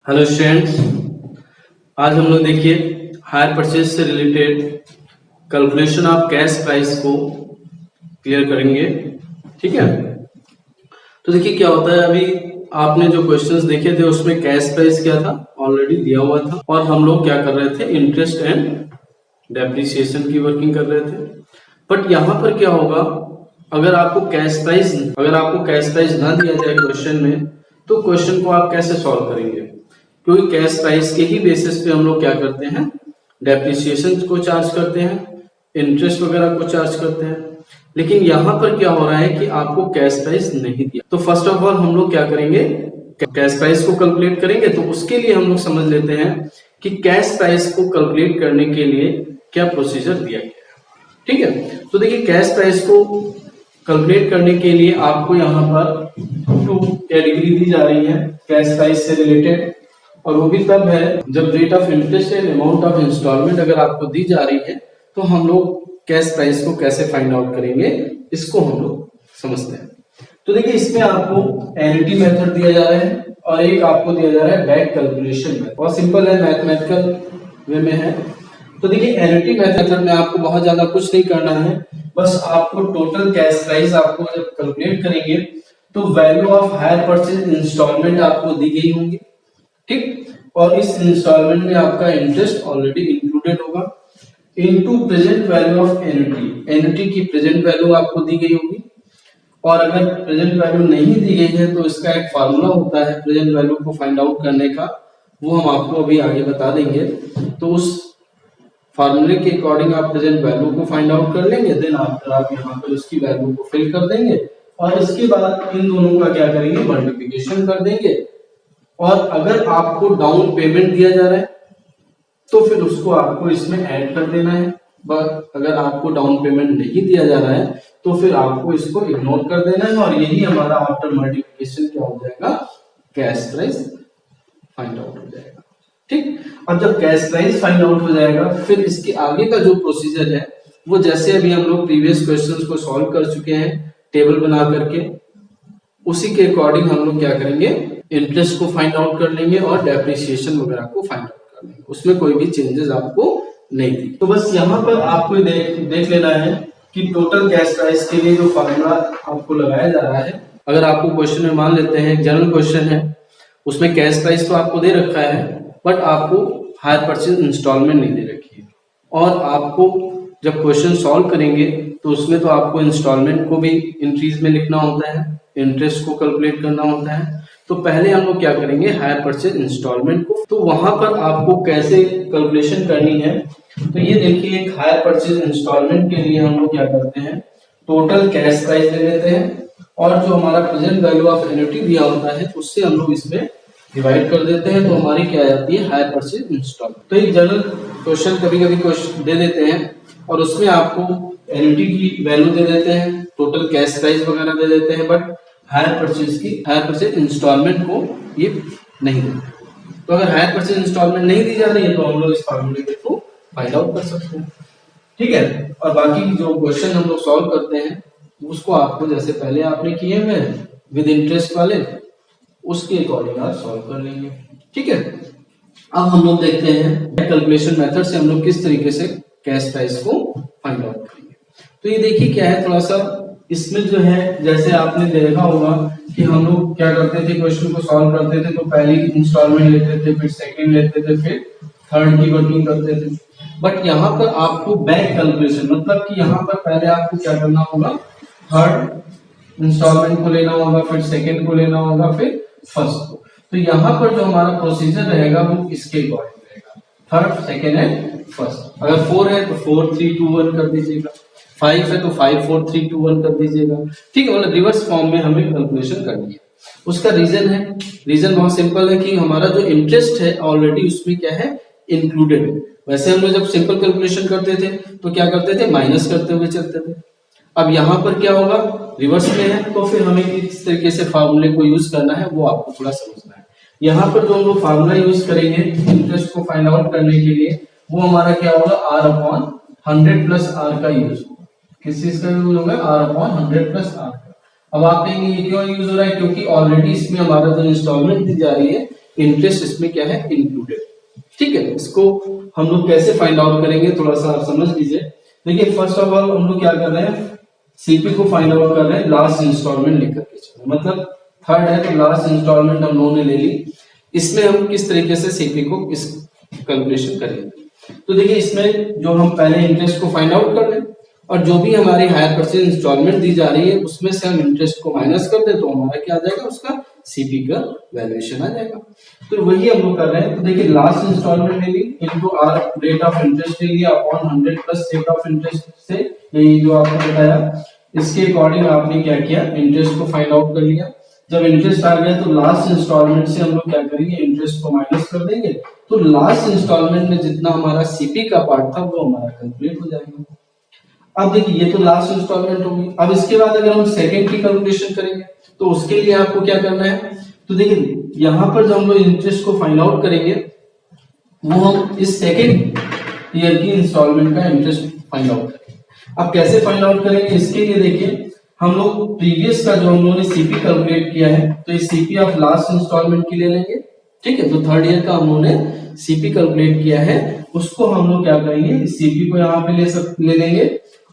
Hello students, आज हम लोग देखिए हायर परचेज से related calculation of cash price को क्लियर करेंगे। ठीक है, तो देखिए क्या होता है। अभी आपने जो क्वेश्चंस देखे थे उसमें कैश प्राइस क्या था, ऑलरेडी दिया हुआ था, और हम लोग क्या कर रहे थे, इंटरेस्ट एंड डेप्रिसिएशन की वर्किंग कर रहे थे। बट यहाँ पर क्या होगा, अगर आपको कैश प्राइस ना दिया जाए क्वेश्चन में, तो क्वेश्चन को आप कैसे सॉल्व करेंगे? क्योंकि कैश प्राइस के ही बेसिस पे हम लोग क्या करते हैं, डेप्रिसिएशन को चार्ज करते हैं, इंटरेस्ट वगैरह को चार्ज करते हैं। लेकिन यहाँ पर क्या हो रहा है कि आपको कैश प्राइस नहीं दिया, तो फर्स्ट ऑफ ऑल हम लोग क्या करेंगे, कैश प्राइस को कैलकुलेट करेंगे। तो उसके लिए हम लोग समझ लेते हैं कि कैश प्राइस को कैलकुलेट करने के लिए क्या प्रोसीजर दिया गया है। ठीक है, तो देखिए कैश प्राइस को कैलकुलेट करने के लिए आपको यहाँ पर 2 कैटेगरी दी जा रही है कैश प्राइस से रिलेटेड, और वो भी तब है जब rate of interest and amount of installment अगर आपको दी जा रही है, तो हम लोग कैश प्राइस को कैसे फाइंड आउट करेंगे, इसको हम लोग समझते हैं। तो देखिए इसमें आपको एनयूटी मेथड दिया जा रहा है और एक आपको दिया जा रहा है बैक कैलकुलेशन मेथड। बहुत सिंपल है, मैथमेटिकल वे में है। तो देखिए एनयूटी मेथड में आपको बहुत ज्यादा कुछ नहीं करना है, बस आपको टोटल कैश प्राइस आपको जब कैलकुलेट करेंगे तो value of hire purchase installment आपको दी गई होंगी। ठीक, और इस इंस्टॉलमेंट में आपका इंटरेस्ट ऑलरेडी इंक्लूडेड होगा, into present value of annuity. Annuity की प्रेजेंट वैल्यू आपको दी गई होगी, और अगर प्रेजेंट वैल्यू नहीं दी गई है तो इसका एक फार्मूला होता है प्रेजेंट वैल्यू को फाइंड आउट करने का, वो हम आपको अभी आगे बता देंगे। तो उस फार्मूले के अकॉर्डिंग आप प्रेजेंट वैल्यू को फाइंड आउट कर लेंगे, देन आफ्टर आप यहाँ पर उसकी वैल्यू को फिल कर देंगे, और इसके बाद इन दोनों का क्या करेंगे, मल्टीप्लिकेशन कर देंगे। और अगर आपको डाउन पेमेंट दिया जा रहा है तो फिर उसको आपको इसमें ऐड कर देना है, बट अगर आपको डाउन पेमेंट नहीं दिया जा रहा है तो फिर आपको इसको इग्नोर कर देना है, और यही हमारा आफ्टर मल्टीप्लिकेशन क्या हो जाएगा, कैश प्राइस फाइंड आउट हो जाएगा। ठीक, अब जब कैश प्राइस फाइंड आउट हो जाएगा, फिर इसके आगे का जो प्रोसीजर है वो जैसे अभी हम लोग प्रीवियस क्वेश्चंस को सॉल्व कर चुके हैं टेबल बना करके, उसी के अकॉर्डिंग हम लोग क्या करेंगे, इंटरेस्ट को फाइंड आउट कर लेंगे और डेप्रिसिएशन वगैरह को फाइंड आउट कर लेंगे। उसमें कोई भी चेंजेस आपको नहीं थी। तो बस यहाँ पर आपको देख लेना है कि टोटल कैश प्राइस के लिए जो फार्मूला आपको लगाया जा रहा है, अगर आपको क्वेश्चन में मान लेते हैं जनरल क्वेश्चन है, उसमें कैश प्राइस तो आपको दे रखा है, बट आपको हायर परचेज इंस्टॉलमेंट नहीं दे रखी है, और आपको जब क्वेश्चन सॉल्व करेंगे तो उसमें तो आपको इंस्टॉलमेंट को भी इंक्रीज में लिखना होता है, इंटरेस्ट को कैलकुलेट करना होता है। तो पहले हम लोग क्या करेंगे, हायर परचेज इंस्टॉलमेंट को, तो वहां पर आपको कैसे कैलकुलेशन करनी है, तो ये देखिए एक हायर परचेज इंस्टॉलमेंट के लिए हम लोग क्या करते हैं, टोटल कैश प्राइस ले लेते हैं, और जो हमारा प्रेजेंट वैल्यू ऑफ एन्युटी दिया होता है उससे हम लोग इसमें डिवाइड कर देते हैं, तो हमारी क्या आ जाती है, हायर परचेज इंस्टॉलमेंट। तो एक जनरल क्वेश्चन कभी कभी क्वेश्चन दे देते हैं और उसमें आपको एन्युटी की वैल्यू दे देते हैं, टोटल कैश प्राइस वगैरह दे देते हैं, बट हायर परचेज इंस्टॉलमेंट को ये नहीं देते। तो अगर हायर परचेज इंस्टॉलमेंट नहीं दी जा रही है तो हम लोग इस फार्मूले के थ्रू फाइंड आउट कर सकते हैं। ठीक है, और बाकी जो क्वेश्चन हम लोग सॉल्व करते हैं उसको आपको जैसे पहले आपने किए हुए विद इंटरेस्ट वाले, उसके अकॉर्डिंग आप सॉल्व कर लेंगे। ठीक है, अब हम लोग देखते हैं कैलकुलेशन मेथड से हम लोग किस तरीके से कैश प्राइस को फाइंड आउट करेंगे। तो ये देखिए क्या है, थोड़ा सा इसमें जो है, जैसे आपने देखा होगा कि हम लोग क्या करते थे, क्वेश्चन को सॉल्व करते थे तो पहली इंस्टॉलमेंट लेते थे, फिर सेकंड लेते थे, फिर थर्ड की वर्किंग करते थे। बट यहाँ पर आपको बैक कैलकुलेशन, मतलब कि यहाँ पर पहले आपको क्या करना होगा, थर्ड इंस्टॉलमेंट को लेना होगा, फिर सेकंड को लेना होगा, फिर फर्स्ट को। तो यहाँ पर जो हमारा प्रोसीजर रहेगा वो इसके अकॉर्डिंग रहेगा, थर्ड सेकंड एंड फर्स्ट। अगर 4 है तो 4 3 2 1 कर दीजिएगा, 5 है तो 5 4 3 2 1 कर दीजिएगा। ठीक है, मतलब रिवर्स फॉर्म में हमें कैलकुलेशन करनी है। उसका रीजन बहुत सिंपल है कि हमारा जो इंटरेस्ट है ऑलरेडी उसमें क्या है, इंक्लूडेड है। वैसे हम लोग जब सिंपल कैलकुलेशन करते थे तो क्या करते थे, माइनस करते हुए चलते थे। अब यहाँ पर क्या होगा, रिवर्स में है, तो फिर हमें किस तरीके से फार्मूले को यूज करना है वो आपको थोड़ा समझना है। यहाँ पर जो हम लोग फार्मूला यूज करेंगे इंटरेस्ट को फाइंड आउट करने के लिए, वो हमारा क्या होगा, R/100 प्लस R का यूज होगा। किस चीज का यूज होगा, R/100 प्लस R का। अब आप कहेंगे ये क्यों यूज हो रहा है, क्योंकि ऑलरेडी इसमें हमारा जो इंस्टॉलमेंट दी जा रही है इंटरेस्ट इसमें क्या है, इंक्लूडेड। ठीक है, इसको हम लोग कैसे फाइंड आउट करेंगे थोड़ा सा आप समझ लीजिए। देखिए फर्स्ट ऑफ ऑल हम लोग क्या कर रहे हैं, सीपी को फाइंड आउट कर रहे हैं लास्ट इंस्टॉलमेंट लेकर के चलो, मतलब थर्ड है तो लास्ट इंस्टॉलमेंट हम लोगों ने ले ली। इसमें हम किस तरीके से सीपी को इस कैलकुलेशन करेंगे, तो देखिए इसमें जो हम पहले इंटरेस्ट को फाइंड आउट कर लें और जो भी हमारी हायर परचेज इंस्टॉलमेंट दी जा रही है उसमें से हम इंटरेस्ट को माइनस कर दें तो हमारा क्या आ जाएगा, उसका सीपी का वैल्यूएशन आ जाएगा। तो वही हम लोग कर रहे हैं। तो देखिए लास्ट इंस्टॉलमेंट ले ली into R rate of interest ले लिया upon 100 plus rate of interest से, यही जो आपको बताया इसके अकॉर्डिंग आपने क्या किया, इंटरेस्ट को फाइंड आउट कर लिया। जब इंटरेस्ट आ गया तो लास्ट इंस्टॉलमेंट से हम लोग क्या करेंगे, इंटरेस्ट को माइनस कर देंगे, तो लास्ट इंस्टॉलमेंट में जितना हमारा सीपी का पार्ट था वो हमारा कैलकुलेट हो जाएगा। अब देखिए ये तो लास्ट इंस्टॉलमेंट होगी। अब इसके बाद अगर हम सेकंड की कैलकुलेशन करेंगे तो उसके लिए आपको क्या करना है, तो देखिए यहां पर जब हम लोग इंटरेस्ट को फाइंड आउट करेंगे वो हम इस सेकंड ईयर की इंस्टॉलमेंट का इंटरेस्ट फाइंड आउट करेंगे। अब कैसे फाइंड आउट करेंगे, इसके लिए देखिए हम लोग प्रीवियस का जो हम लोगों ने सीपी कैलकुलेट किया है तो इस सीपी ऑफ लास्ट इंस्टॉलमेंट के लिए लेंगे। ठीक है, तो थर्ड ईयर का हम लोगों ने सीपी कैलकुलेट किया है उसको हम लोग क्या करेंगे, इस सीपी को यहाँ पे ले लेंगे।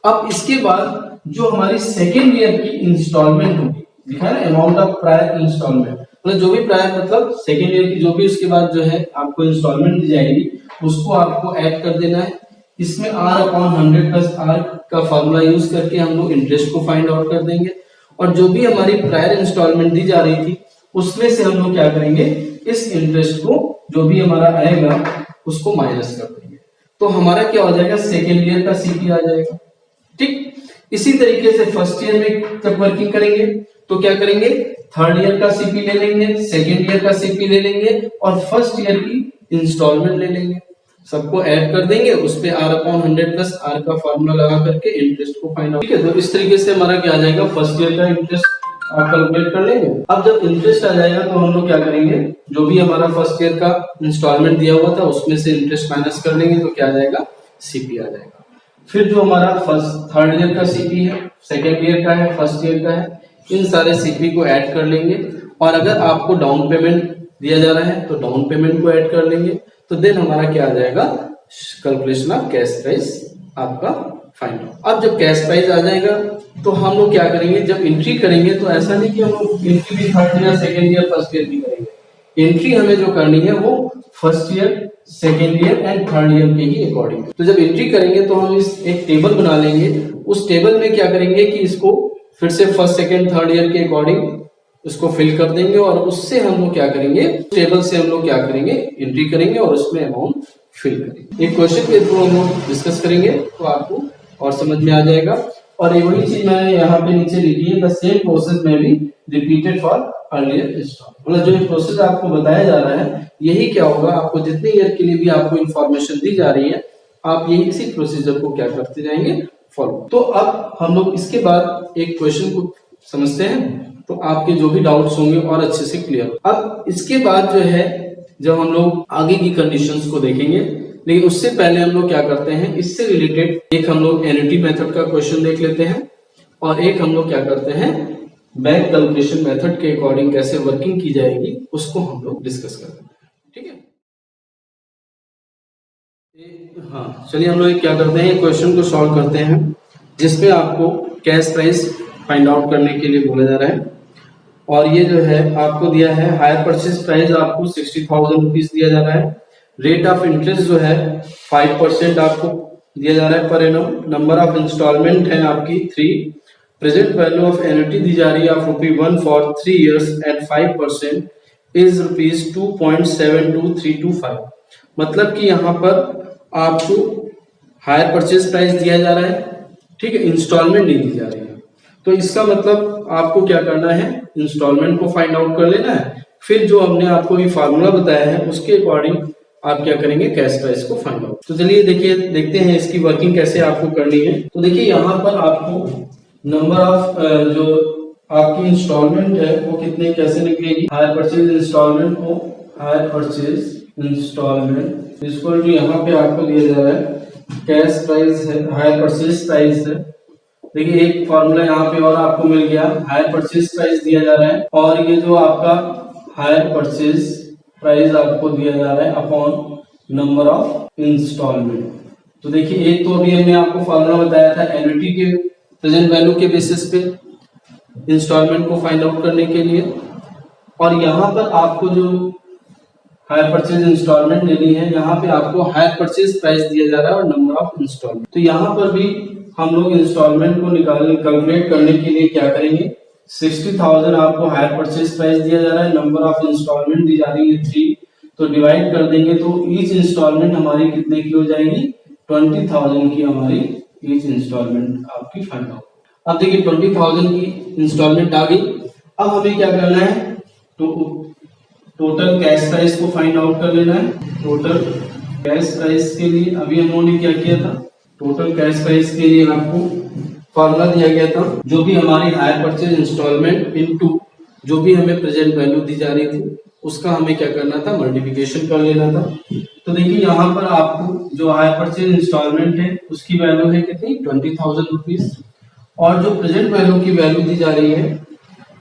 अब इसके बाद जो हमारी सेकेंड ईयर की इंस्टॉलमेंट होगी, लिखा है अमाउंट ऑफ प्रायर इंस्टॉलमेंट, मतलब जो भी प्रायर मतलब सेकेंड ईयर की जो भी उसके बाद जो है आपको इंस्टॉलमेंट दी जाएगी उसको आपको ऐड कर देना है। इसमें r अपॉन 100 प्लस r का फॉर्मूला यूज करके हम लोग इंटरेस्ट को फाइंड आउट कर देंगे और जो भी हमारी प्रायर इंस्टॉलमेंट दी जा रही थी उसमें से हम लोग क्या करेंगे, इस इंटरेस्ट को जो भी हमारा आएगा उसको माइनस कर देंगे, तो हमारा क्या हो जाएगा, सेकेंड ईयर का सीपी आ जाएगा। ठीक, इसी तरीके से फर्स्ट ईयर में जब वर्किंग करेंगे तो क्या करेंगे, थर्ड ईयर का सीपी ले लेंगे, सेकेंड ईयर का सीपी ले लेंगे और फर्स्ट ईयर की इंस्टॉलमेंट ले लेंगे, सबको ऐड कर देंगे, उस पे r अपॉन 100 प्लस r का फार्मूला लगा करके इंटरेस्ट को फाइंड आउट। ठीक है, तो इस तरीके से हमारा क्या आ जाएगा, फर्स्ट ईयर का इंटरेस्ट आप कैलकुलेट कर लेंगे। अब जब इंटरेस्ट आ जाएगा तो हम लोग क्या करेंगे, जो भी हमारा फर्स्ट ईयर का इंस्टॉलमेंट दिया हुआ था उसमें से इंटरेस्ट माइनस कर लेंगे तो क्या आ जाएगा, सीपी आ जाएगा। फिर जो हमारा थर्ड ईयर का सीपी है, सेकेंड ईयर का है, फर्स्ट ईयर का है, इन सारे सीपी को ऐड कर लेंगे और अगर आपको डाउन पेमेंट दिया जा रहा है तो डाउन पेमेंट को ऐड कर लेंगे, तो देन हमारा क्या आ जाएगा, कैलकुलेशन ऑफ कैश प्राइस आपका फाइंड आउट। अब जब कैश प्राइस आ जाएगा तो हम लोग क्या करेंगे, जब एंट्री करेंगे तो ऐसा नहीं कि हम लोग एंट्री भी third year second year first year भी करेंगे, एंट्री हमें जो करनी है वो first year second year and third year के ही अकॉर्डिंग। तो जब एंट्री करेंगे तो हम इस एक टेबल बना लेंगे, उस टेबल में क्या करेंगे कि इसको फिर से फर्स्ट सेकेंड थर्ड ईयर के अकॉर्डिंग उसको फिल कर देंगे और उससे हम लोग क्या करेंगे, टेबल से हम लोग क्या करेंगे, एंट्री करेंगे और उसमें अमाउंट फिल करेंगे। एक क्वेश्चन के थ्रू हम लोग डिस्कस करेंगे तो आपको और समझ में आ जाएगा। और ये वही चीज मैंने यहाँ पे नीचे लिखी है, द सेम प्रोसेस में भी रिपीटेड फॉर अर्लियर इंस्टॉलमेंट, मतलब जो प्रोसेस आपको बताया जा रहा है यही क्या होगा, आपको जितने ईयर के लिए भी आपको इंफॉर्मेशन दी जा रही है आप यही इसी प्रोसीजर को क्या करते जाएंगे, फॉलो। तो अब हम लोग इसके बाद एक क्वेश्चन को समझते हैं तो आपके जो भी डाउट्स होंगे और अच्छे से क्लियर। अब इसके बाद जो है जब हम लोग आगे की कंडीशंस को देखेंगे, लेकिन उससे पहले हम लोग क्या करते हैं, इससे रिलेटेड एक हम लोग एन्युटी मेथड का क्वेश्चन देख लेते हैं और एक हम लोग क्या करते हैं, बैक कैलकुलेशन मेथड के अकॉर्डिंग कैसे वर्किंग की जाएगी उसको हम लोग डिस्कस करते हैं। ठीक है, हाँ चलिए हम लोग क्या करते हैं, क्वेश्चन को सॉल्व करते हैं जिसमें आपको कैश प्राइस फाइंड आउट करने के लिए बोला जा रहा है और ये जो है आपको दिया है हायर परचेज प्राइस आपको 60,000 रुपीज दिया जा रहा है, रेट ऑफ इंटरेस्ट जो है 5% आपको दिया जा रहा है per annum, number of instalment है आपकी 3, प्रेजेंट वैल्यू ऑफ एन्युटी दी जा रही है of ₹1 for 3 years at 5% is ₹2.72325, मतलब कि यहाँ पर आपको हायर परचेज प्राइस दिया जा रहा है, ठीक है, इंस्टॉलमेंट नहीं दी जा रही है। तो इसका मतलब आपको क्या करना है, इंस्टॉलमेंट को फाइंड आउट कर लेना है, फिर जो हमने आपको ये फार्मूला बताया है उसके अकॉर्डिंग आप क्या करेंगे, कैश प्राइस को फाइंड आउट। तो चलिए देखिए देखते हैं इसकी वर्किंग कैसे आपको करनी है। तो देखिए यहाँ पर आपको नंबर ऑफ जो आपकी इंस्टॉलमेंट है वो कितने कैसे निकलेगी, हायर परचेज इंस्टॉलमेंट को hire purchase installment equal to यहाँ पे आपको दिया जा रहा है कैश प्राइस है, हायर परचेज प्राइस है। देखिए एक फॉर्मूला यहाँ पे और आपको मिल गया, हायर परचेज प्राइस दिया जा रहा है और ये जो आपका हायर परचेज प्राइस आपको दिया जा रहा है अपॉन नंबर ऑफ इंस्टॉलमेंट। तो देखिए एक तो अभी हमने आपको फॉर्मूला बताया था एन्युटी के प्रेजेंट वैल्यू के बेसिस पे इंस्टॉलमेंट को फाइंड आउट करने के लिए, और यहाँ पर आपको जो हायर परचेज इंस्टॉलमेंट लेनी है, यहाँ पे आपको हायर परचेज प्राइस दिया जा रहा है और नंबर ऑफ इंस्टॉलमेंट। तो यहाँ पर भी हम लोग इंस्टॉलमेंट को कैलकुलेट करने के लिए क्या करेंगे, 60,000 आपको हायर परचेज प्राइस दिया जा रहा है, नंबर ऑफ इंस्टॉलमेंट दी जा रही है 3, तो डिवाइड कर देंगे तो ईच इंस्टॉलमेंट हमारी कितने की हो जाएगी, 20,000 की हमारी ईच इंस्टॉलमेंट आपकी फाइंड आउट। अब देखिए 20,000 की इंस्टॉलमेंट आ गई। अब हमें क्या करना है, तो टोटल कैश प्राइस को फाइंड आउट कर लेना है। टोटल कैश प्राइस के लिए अभी हम लोगों ने क्या किया था, टोटल कैश प्राइस के लिए आपको फॉर्मूला दिया गया था, जो भी हमारी हायर परचेज इंस्टॉलमेंट इनटू जो भी हमें प्रेजेंट वैल्यू दी जा रही थी उसका हमें क्या करना था, मल्टीप्लिकेशन कर लेना था। तो देखिए यहाँ पर आपको जो हायर परचेज इंस्टॉलमेंट है उसकी वैल्यू है कितनी, 20,000 रुपीज, और जो प्रेजेंट वैल्यू की वैल्यू दी जा रही है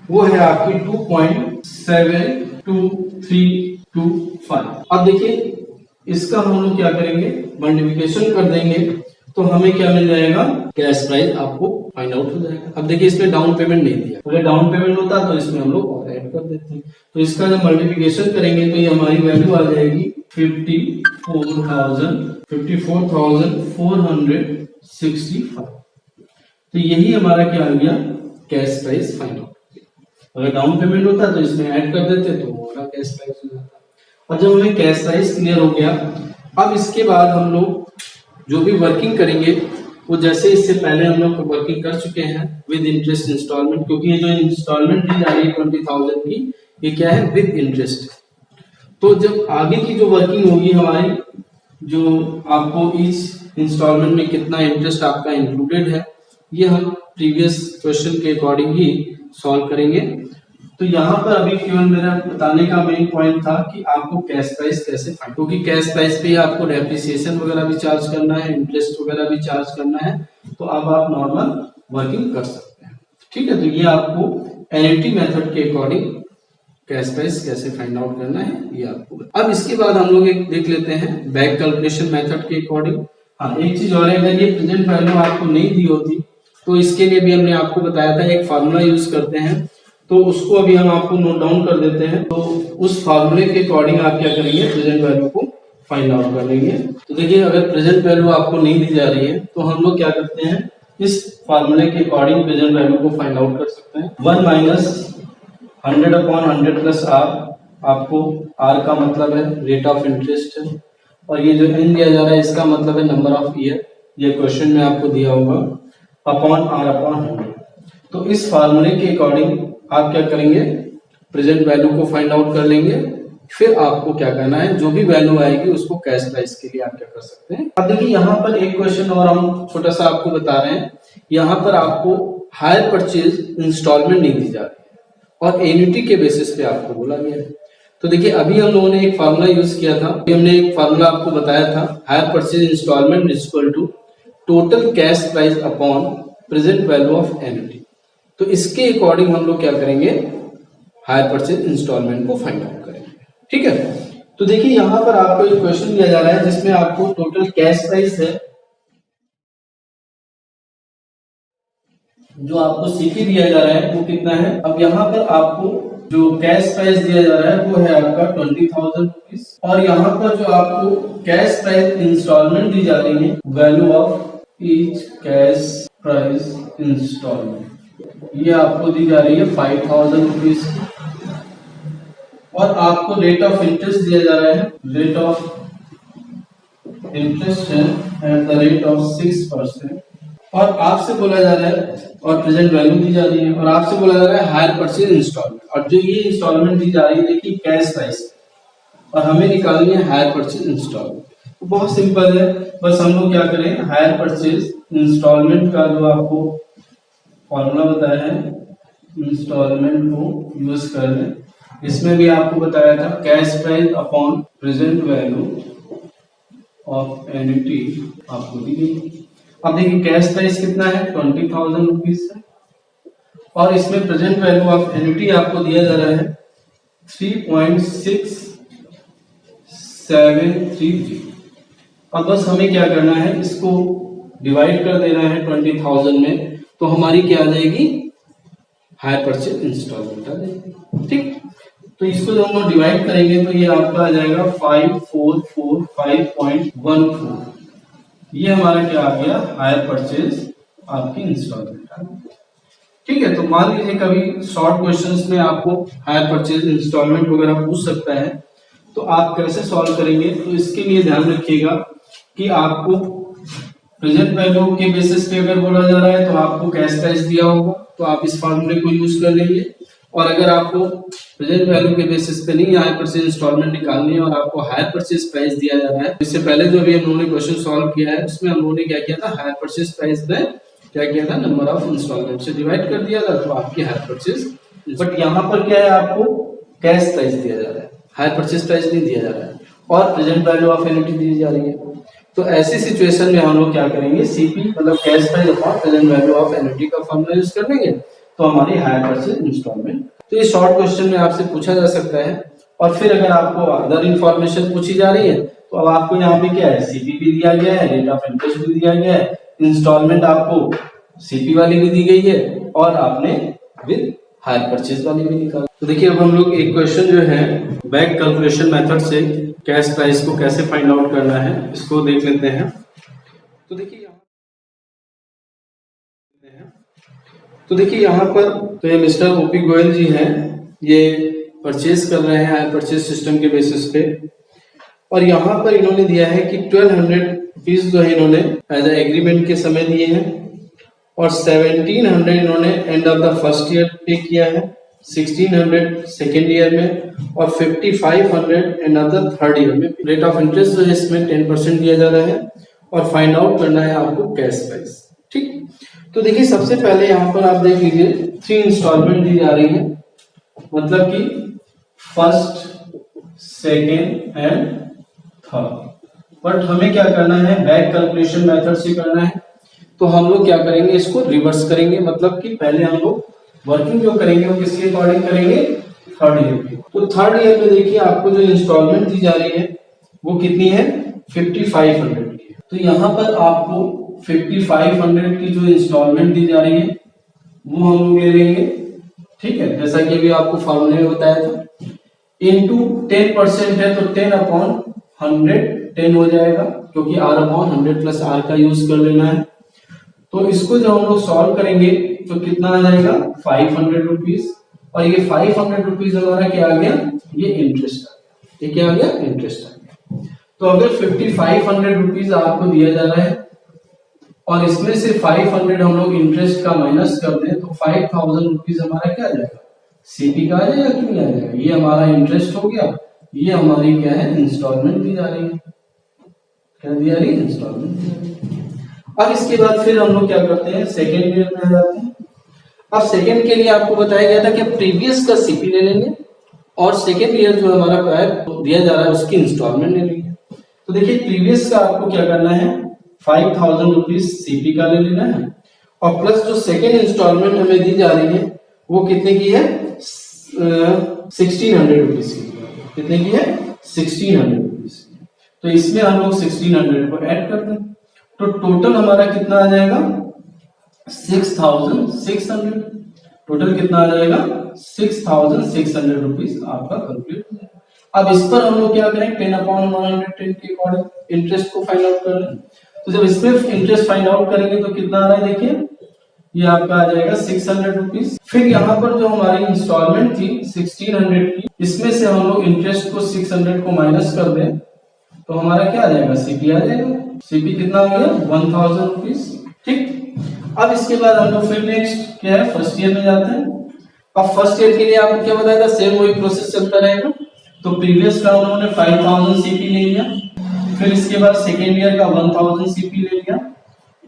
वो है आपकी 2.7325। अब देखिए इसका हम लोग क्या करेंगे, मल्टीप्लिकेशन कर देंगे तो हमें क्या मिल जाएगा, कैश प्राइस आपको फाइंड आउट हो जाएगा। अब देखिए इसमें डाउन पेमेंट नहीं दिया, अगर डाउन पेमेंट होता तो इसमें हम लोग और ऐड कर देते हैं। तो इसका जब मल्टीप्लिकेशन करेंगे तो ये हमारी वैल्यू आ जाएगी 54,465। तो यही हमारा क्या आ गया, कैश प्राइस फाइंड आउट। अगर डाउन पेमेंट होता तो इसमें ऐड कर देते तो हमारा कैश प्राइस हो जाता। और जब हमें कैश प्राइस क्लियर हो गया, अब इसके बाद हम लोग जो भी वर्किंग करेंगे वो जैसे इससे पहले हम लोग वर्किंग कर चुके हैं विद इंटरेस्ट इंस्टॉलमेंट, क्योंकि ये जो इंस्टॉलमेंट दी जा रही है 20,000 की, ये क्या है, विद इंटरेस्ट। तो जब आगे की जो वर्किंग होगी हमारी, जो आपको इस इंस्टॉलमेंट में कितना इंटरेस्ट आपका इंक्लूडेड है, ये हम प्रीवियस क्वेश्चन के अकॉर्डिंग ही सॉल्व करेंगे। तो यहाँ पर अभी केवल मेरा बताने का मेन पॉइंट था कि आपको कैश प्राइस कैसे फाइंड, क्योंकि कैश प्राइस पे आपको डेप्रिसिएशन वगैरह भी चार्ज करना है, इंटरेस्ट वगैरह भी चार्ज करना है, तो अब आप नॉर्मल वर्किंग कर सकते हैं। ठीक है, तो ये आपको एनएटी मेथड के अकॉर्डिंग कैश प्राइस कैसे फाइंड आउट करना है ये आपको। अब इसके बाद हम लोग एक देख लेते हैं बैक कैलकुलेशन मेथड के अकॉर्डिंग। हाँ, एक चीज और है, अगर ये प्रेजेंट वैल्यू आपको नहीं दी होती तो इसके लिए भी हमने आपको बताया था एक फार्मूला यूज करते हैं, तो उसको अभी हम आपको नोट डाउन कर देते हैं। तो उस फार्मूले के अकॉर्डिंग आप क्या करेंगे, प्रेजेंट वैल्यू को फाइंड आउट कर लेंगे। तो देखिए अगर प्रेजेंट वैल्यू आपको नहीं दी जा रही है तो हम लोग क्या करते हैं, इस फार्मूले के अकॉर्डिंग प्रेजेंट वैल्यू को फाइंड आउट कर सकते हैं। 1 माइनस 100/100 प्लस आर, आपको आर का मतलब है रेट ऑफ इंटरेस्ट है, और ये जो एन दिया जा रहा है इसका मतलब है नंबर ऑफ ईयर, ये क्वेश्चन में आपको दिया होगा, अपॉन आर अपॉन 100। तो इस फार्मूले के अकॉर्डिंग आप क्या करेंगे, प्रेजेंट वैल्यू को फाइंड आउट कर लेंगे, फिर आपको क्या करना है, जो भी वैल्यू आएगी उसको कैश प्राइस के लिए आप क्या कर सकते हैं। अब देखिए यहाँ पर एक क्वेश्चन और हम छोटा सा आपको बता रहे हैं, यहाँ पर आपको हायर परचेज इंस्टॉलमेंट नहीं दी जा रही है और एन्युटी के बेसिस पे आपको बोला गया है। तो देखिए अभी हम लोगों ने एक फार्मूला यूज किया था, अभी हमने एक फार्मूला आपको बताया था, hire purchase installment is equal to total cash price upon present value of annuity. तो इसके अकॉर्डिंग हम लोग क्या करेंगे, हायर परचेज इंस्टॉलमेंट को फाइंड आउट करेंगे। ठीक है, तो देखिए यहाँ पर आपको एक क्वेश्चन दिया जा रहा है जिसमें आपको टोटल कैश प्राइस है जो आपको सीपी दिया जा रहा है वो कितना है। अब यहाँ पर आपको जो कैश प्राइस दिया जा रहा है वो है आपका 20,000 रुपीज, और यहाँ पर जो आपको कैश प्राइस इंस्टॉलमेंट दी जा रही है, value of each cash price installment, ये आपको दी जा रही है 5,000 रुपीज, और आपको रेट ऑफ इंटरेस्ट दिया जा रहा है, रेट ऑफ इंटरेस्ट है एट द रेट ऑफ 6%, और आपसे बोला जा रहा है, और प्रेजेंट वैल्यू दी जा रही है, और आपसे बोला जा रहा है हायर परचेज इंस्टॉलमेंट, और जो ये इंस्टॉलमेंट दी जा रही है देखिए कैश प्राइस, और हमें निकालनी है हायर परचेज इंस्टॉलमेंट। तो बहुत सिंपल है, बस हम लोग क्या करें, हायर परचेज इंस्टॉलमेंट का जो आपको फॉर्मूला बताया है इंस्टॉलमेंट को यूज कर लें। इसमें भी आपको बताया था cash price upon present value of annuity आपको दी गई। अब देखिए कैश प्राइस कितना है, 20,000 रुपीज है, और इसमें प्रेजेंट वैल्यू ऑफ एन्युटी आपको दिया जा रहा है 3.6 730। अब बस हमें क्या करना है, इसको डिवाइड कर देना है 20,000 में, तो हमारी क्या आ जाएगी, हायर परचेज इंस्टॉलमेंट आ जाएगी। ठीक, तो इसको जब हम लोग डिवाइड करेंगे तो ये आपका आ जाएगा 5445.14। ये हमारा क्या आ गया, हायर परचेज आपकी इंस्टॉलमेंट आ गई। ठीक है, तो मान लीजिए कभी शॉर्ट क्वेश्चंस में आपको हायर परचेज इंस्टॉलमेंट वगैरह पूछ सकता है, तो आप कैसे सॉल्व करेंगे, तो इसके लिए ध्यान रखिएगा कि आपको प्रेजेंट वैल्यू के बेसिस पे अगर बोला जा रहा है तो आपको कैश प्राइस दिया होगा, तो आप इस फॉर्मूले को यूज कर लेंगे। और अगर आपको प्रेजेंट वैल्यू के बेसिस पे नहीं हायर परचेज इंस्टॉलमेंट निकालनी है और आपको हायर परचेज प्राइस दिया जा रहा है, इससे पहले जो अभी हम लोगों ने क्वेश्चन सॉल्व किया है उसमें हम लोगों ने क्या किया था, हायर परचेज प्राइस में क्या किया था, नंबर ऑफ इंस्टॉलमेंट से डिवाइड कर दिया था, तो आपकी हायर परचेज। बट यहाँ पर क्या है, आपको कैश प्राइस दिया जा रहा है, हायर परचेज प्राइस नहीं दिया जा रहा है, और प्रेजेंट वैल्यू ऑफ एन्युटी दी जा रही है। तो ऐसी सिचुएशन में हम लोग क्या करेंगे, सीपी मतलब cash price upon present value of annuity का फॉर्मूला यूज कर लेंगे, तो हमारी हायर परचेज इंस्टॉलमेंट। तो ये शॉर्ट क्वेश्चन में आपसे पूछा जा सकता है। और फिर अगर आपको अदर इंफॉर्मेशन पूछी जा रही है, तो अब आपको यहाँ पे क्या है, सीपी भी दिया गया है, रेट ऑफ इंटरेस्ट भी दिया गया है, इंस्टॉलमेंट आपको सीपी वाली भी दी गई है, और आपने विद हायर परचेज वाली भी निकाली। तो देखिए अब हम लोग एक क्वेश्चन जो है बैक कैलकुलेशन मेथड से कैश प्राइस को कैसे फाइंड आउट करना है, इसको देख लेते हैं। तो देखिए यहाँ पर तो ये मिस्टर ओपी गोयल जी हैं, ये परचेज कर रहे हैं हायर परचेज सिस्टम के बेसिस पे, और यहाँ पर इन्होंने दिया है कि 1200 रुपीज जो है इन्होंने एज एग्रीमेंट के समय दिए हैं, और 1700 इन्होंने end of the first year पे किया है, 1600 सेकेंड ईयर में, और 5500 end of the third year में। रेट ऑफ इंटरेस्ट जो है इसमें 10% दिया जा रहा है, और फाइंड आउट करना है आपको कैश प्राइस। ठीक, तो देखिए सबसे पहले यहाँ पर आप देख लीजिए 3 इंस्टॉलमेंट दी जा रही है, मतलब कि first, second and third. But हमें क्या करना है, बैक कैलकुलेशन मेथड से करना है, तो हम लोग क्या करेंगे, इसको रिवर्स करेंगे, मतलब कि पहले हम लोग वर्किंग जो करेंगे वो किसके अकॉर्डिंग करेंगे, थर्ड ईयर की। तो थर्ड ईयर में देखिए आपको जो इंस्टॉलमेंट दी जा रही है वो कितनी है, 5500 की। तो यहाँ पर आपको 5500 की जो इंस्टॉलमेंट दी जा रही है वो हम लोग ले लेंगे। ठीक है, जैसा कि अभी आपको फॉर्मूले में बताया था, इनटू 10% है तो 10 अपॉन 100 10 हो जाएगा, क्योंकि r अपॉन 100 प्लस r का यूज कर लेना है। तो इसको जब हम लोग सॉल्व करेंगे तो कितना आ जाएगा, 500 रुपीज, और ये 500 रुपीज हमारा क्या आ गया, ये इंटरेस्ट आ गया। ये क्या आ गया, इंटरेस्ट आ गया। तो अगर 5500 रुपीज आपको दिया जा रहा है और इसमें से 500 हम लोग इंटरेस्ट का माइनस कर दें, तो 5000 रुपीज हमारा क्या आ जाएगा, सीपी का आ जाएगा कि नहीं आ जाएगा, ये हमारा इंटरेस्ट हो गया, ये हमारी क्या है, इंस्टॉलमेंट दी जा रही है। क्या दी जा रही है, इंस्टॉलमेंट। अब इसके बाद फिर हम लोग क्या करते हैं, सेकेंड ईयर में आ जाते हैं। अब सेकेंड के लिए आपको बताया गया था कि प्रीवियस का सीपी ले लेंगे, और सेकेंड ईयर जो हमारा दिया जा रहा है उसकी इंस्टॉलमेंट ले लेंगे। तो देखिए प्रीवियस का आपको क्या करना है, 5000 रुपीज सीपी का ले लेना है, और प्लस जो सेकेंड इंस्टॉलमेंट हमें दी जा रही है वो कितने की है, 1600 रुपीज की। कितने की है, 1600 रुपीज। तो इसमें हम लोग 1600 को ऐड कर दें, तो टोटल हमारा कितना आ जाएगा, 6600। टोटल कितना आ जाएगा, 6600 रुपीज आपका कंप्लीट हो जाएगा। अब इस पर हम लोग क्या करें, 10 अपॉन 110 के अकॉर्डिंग इंटरेस्ट को फाइंड आउट कर लें। तो जब इसमें इंटरेस्ट फाइंड आउट करेंगे तो कितना आ रहा है, देखिए ये आपका आ जाएगा 600 रुपीज। फिर यहाँ पर जो हमारी इंस्टॉलमेंट थी 1600 की, इसमें से हम लोग इंटरेस्ट को 600 को माइनस कर दें, तो हमारा क्या आ जाएगा, सीपी आ जाएगा। सीपी कितना हो गया, 1000 रुपीज। ठीक, अब इसके बाद हम लोग फिर नेक्स्ट क्या है, फर्स्ट ईयर में जाते हैं। अब फर्स्ट ईयर के लिए आपको क्या बताया था, सेम वही प्रोसेस चलता रहेगा। तो प्रीवियस का उन्होंने 5000 सीपी ले लिया, फिर इसके बाद सेकेंड ईयर का 1000 सीपी ले लिया,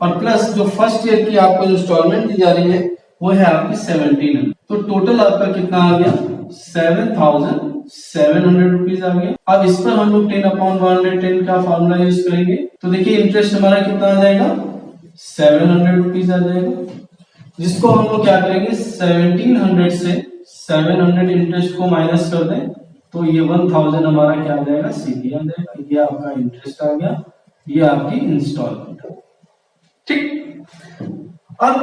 और प्लस जो फर्स्ट ईयर की आपको इंस्टॉलमेंट दी जा रही है वो है आपकी 1700। तो टोटल आपका कितना आ गया, 7700 रुपीज आ गया। अब इस पर हम लोग 10 अपॉन 110 का फॉर्मूला यूज करेंगे, तो देखिए इंटरेस्ट हमारा कितना आ जाएगा, 700 रुपीज आ जाएगा, जिसको हम लोग क्या करेंगे, 1700 से 700 इंटरेस्ट को माइनस कर दें, तो ये 1000 हमारा क्या आ जाएगा, सीपी आ जाएगा। ये आपका इंटरेस्ट आ गया, ये आपकी इंस्टॉलमेंट। ठीक, अब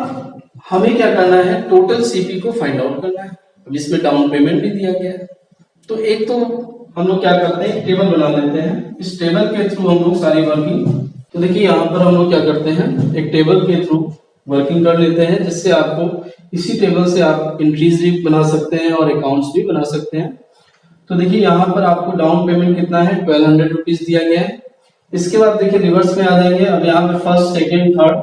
हमें क्या करना है, टोटल सीपी को फाइंड आउट करना है। अब इसमें डाउन पेमेंट भी दिया गया है, तो एक तो हम लोग क्या करते हैं, टेबल बना लेते हैं। इस टेबल के थ्रू हम लोग सारी वर्किंग, तो देखिए यहाँ पर हम लोग क्या करते हैं, एक टेबल के थ्रू वर्किंग कर लेते हैं, जिससे आपको इसी टेबल से आप एंट्रीज भी बना सकते हैं और अकाउंट्स भी बना सकते हैं। तो देखिए यहाँ पर आपको डाउन पेमेंट कितना है, 1200 रुपीज दिया गया है। इसके बाद देखिए रिवर्स में आ जाएंगे। अब यहाँ पे फर्स्ट सेकेंड थर्ड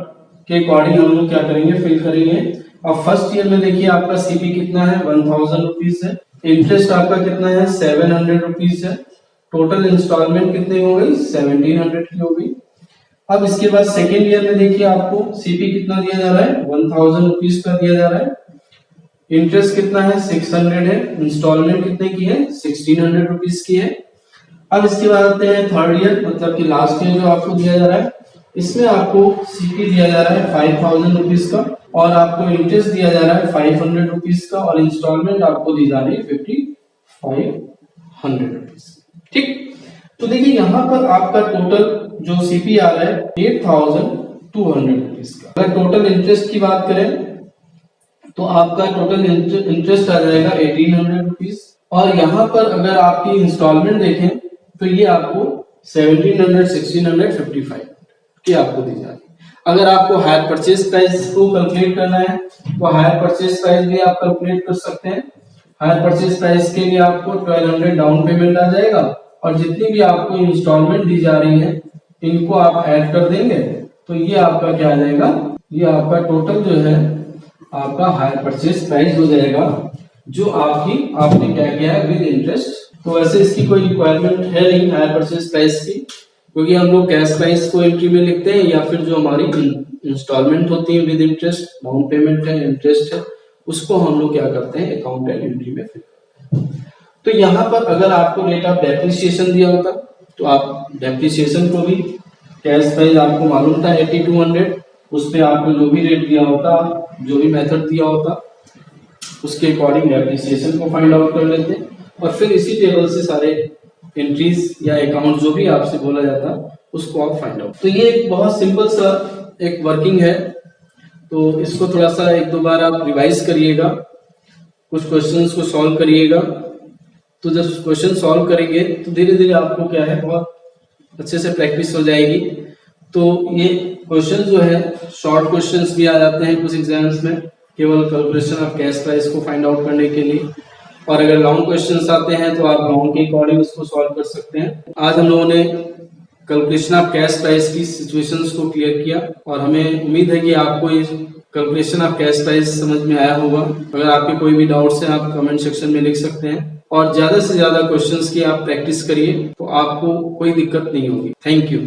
के अकॉर्डिंग हम लोग क्या करेंगे, फिल करेंगे। अब फर्स्ट ईयर में देखिए आपका सीपी कितना है, 1000 रुपीज है। इंटरेस्ट आपका कितना है, 700 रुपीज है। टोटल इंस्टॉलमेंट कितने हो गई, 1700 की हो गई। अब इसके बाद सेकेंड ईयर में देखिए आपको सीपी कितना दिया जा रहा है, 1000 रुपीज का दिया जा रहा है। इंटरेस्ट कितना है, 600 है। इंस्टॉलमेंट कितने की है, 1600 रुपीज की है। अब इसके बाद आते हैं थर्ड ईयर, मतलब कि लास्ट ईयर जो आपको दिया जा रहा है, इसमें आपको सीपी दिया जा रहा है 5000 रुपीज का, और आपको इंटरेस्ट दिया जा रहा है 500 रुपीज का, और इंस्टॉलमेंट आपको दी जा रही है 5500 रुपीज। ठीक, तो देखिए यहाँ पर आपका टोटल जो सीपी आ रहा है 8200 रुपीज का। अगर टोटल इंटरेस्ट की बात करें तो आपका टोटल इंटरेस्ट आ जाएगा 1800 रुपीज, और यहाँ पर अगर आपकी इंस्टॉलमेंट देखें तो ये आपको 1700 1600 55 की आपको दी जा रही है। अगर आपको हायर परचेज प्राइस को कैलकुलेट करना है तो हायर परचेज प्राइस भी आप कैलकुलेट कर सकते हैं। हायर परचेज प्राइस के लिए आपको 1200 डाउन पेमेंट आ जाएगा, और जितनी भी आपको इंस्टॉलमेंट दी जा रही है इनको आप ऐड कर देंगे, तो ये आपका क्या आ जाएगा, ये आपका टोटल जो है आपका हायर परचेज प्राइस हो जाएगा, जो आपने क्या किया है विद इंटरेस्ट। तो वैसे इसकी कोई रिक्वायरमेंट है नहीं हायर परचेज प्राइस की, क्योंकि हम लोग कैश प्राइस को एंट्री में लिखते हैं, या फिर जो हमारी इंस्टॉलमेंट होती है विद इंटरेस्ट, डाउन पेमेंट है, इंटरेस्ट है, उसको हम लोग क्या करते हैं अकाउंट एंड एंट्री में फिल। तो यहाँ पर अगर आपको रेट ऑफ डेप्रिसिएशन दिया होता तो आप डेप्रिसिएशन को भी, कैश प्राइस आपको मालूम था 8200, उस पे आपको जो भी रेट दिया होता, जो भी मेथड दिया होता, उसके अकॉर्डिंग डेप्रिसिएशन को फाइंड आउट कर लेते, और फिर इसी टेबल से सारे एंट्रीज या अकाउंट जो भी आपसे बोला जाता उसको आप फाइंड आउट। तो ये एक बहुत सिंपल सा एक वर्किंग है, तो इसको थोड़ा सा एक दो बार आप रिवाइज करिएगा, कुछ क्वेश्चंस को सॉल्व करिएगा। तो जब क्वेश्चन सॉल्व करेंगे तो धीरे धीरे आपको क्या है बहुत अच्छे से प्रैक्टिस हो जाएगी। तो ये क्वेश्चन जो है शॉर्ट क्वेश्चंस भी आ जाते हैं कुछ एग्जाम्स में, केवल कैलकुलेशन ऑफ कैश प्राइस को फाइंड आउट करने के लिए, और अगर लॉन्ग क्वेश्चंस आते हैं तो आप लॉन्ग के अकॉर्डिंग इसको सॉल्व कर सकते हैं। आज हम लोगों ने कैलकुलेशन ऑफ कैश प्राइस की सिचुएशंस को क्लियर किया, और हमें उम्मीद है कि आपको इस कैलकुलेशन ऑफ कैश प्राइस समझ में आया होगा। अगर आपके कोई भी डाउट्स हैं आप कमेंट सेक्शन में लिख सकते हैं, और ज्यादा से ज्यादा क्वेश्चंस की आप प्रैक्टिस करिए, तो आपको कोई दिक्कत नहीं होगी। Thank you.